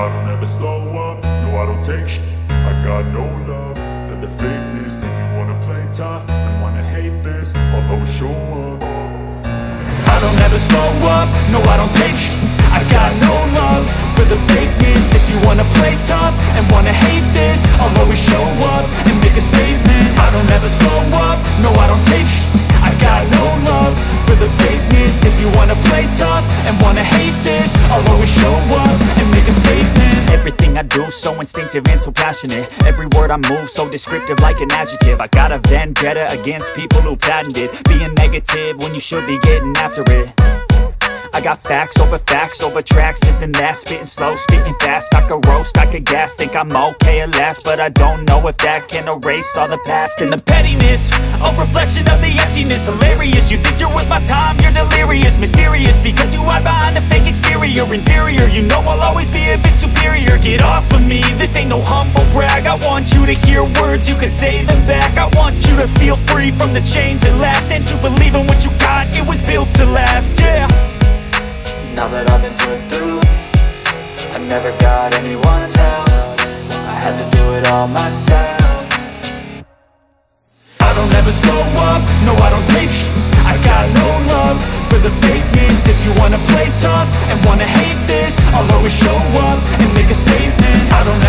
I don't ever slow up, no I don't take shit. I got no love for the fakeness. If you wanna play tough and wanna hate this, I'll always show up. I don't ever slow up, no I don't take shit. I got no love for the fakeness. If you wanna play tough and wanna hate this, I'll always show up and make a statement. I don't ever slow up, no I don't take shit. I got no love for the fakeness. If you wanna play tough and wanna hate this, I'll always show up and make a statement. Everything I do so instinctive and so passionate. Every word I move so descriptive like an adjective. I got a vendetta against people who patented being negative when you should be getting after it. I got facts over tracks, this and that. Spitting slow, spitting fast. I could roast, I could gas. Think I'm okay at last, but I don't know if that can erase all the past. And the pettiness, a reflection of the emptiness. Hilarious, you think you're worth my time, you're delirious. Mysterious, because you hide behind a fake exterior. Inferior, you know I'll always be a bit superior. Get off of me, this ain't no humble brag. I want you to hear words, you can say them back. I want you to feel free from the chains that last, and to believe in what you got, it was built to last, yeah. Now that I've been put through, I never got anyone's help. I had to do it all myself. I don't ever slow up, no I don't take shit. I got no love for the fakeness. If you wanna play tough and wanna hate this, I'll always show up and make a statement. I don't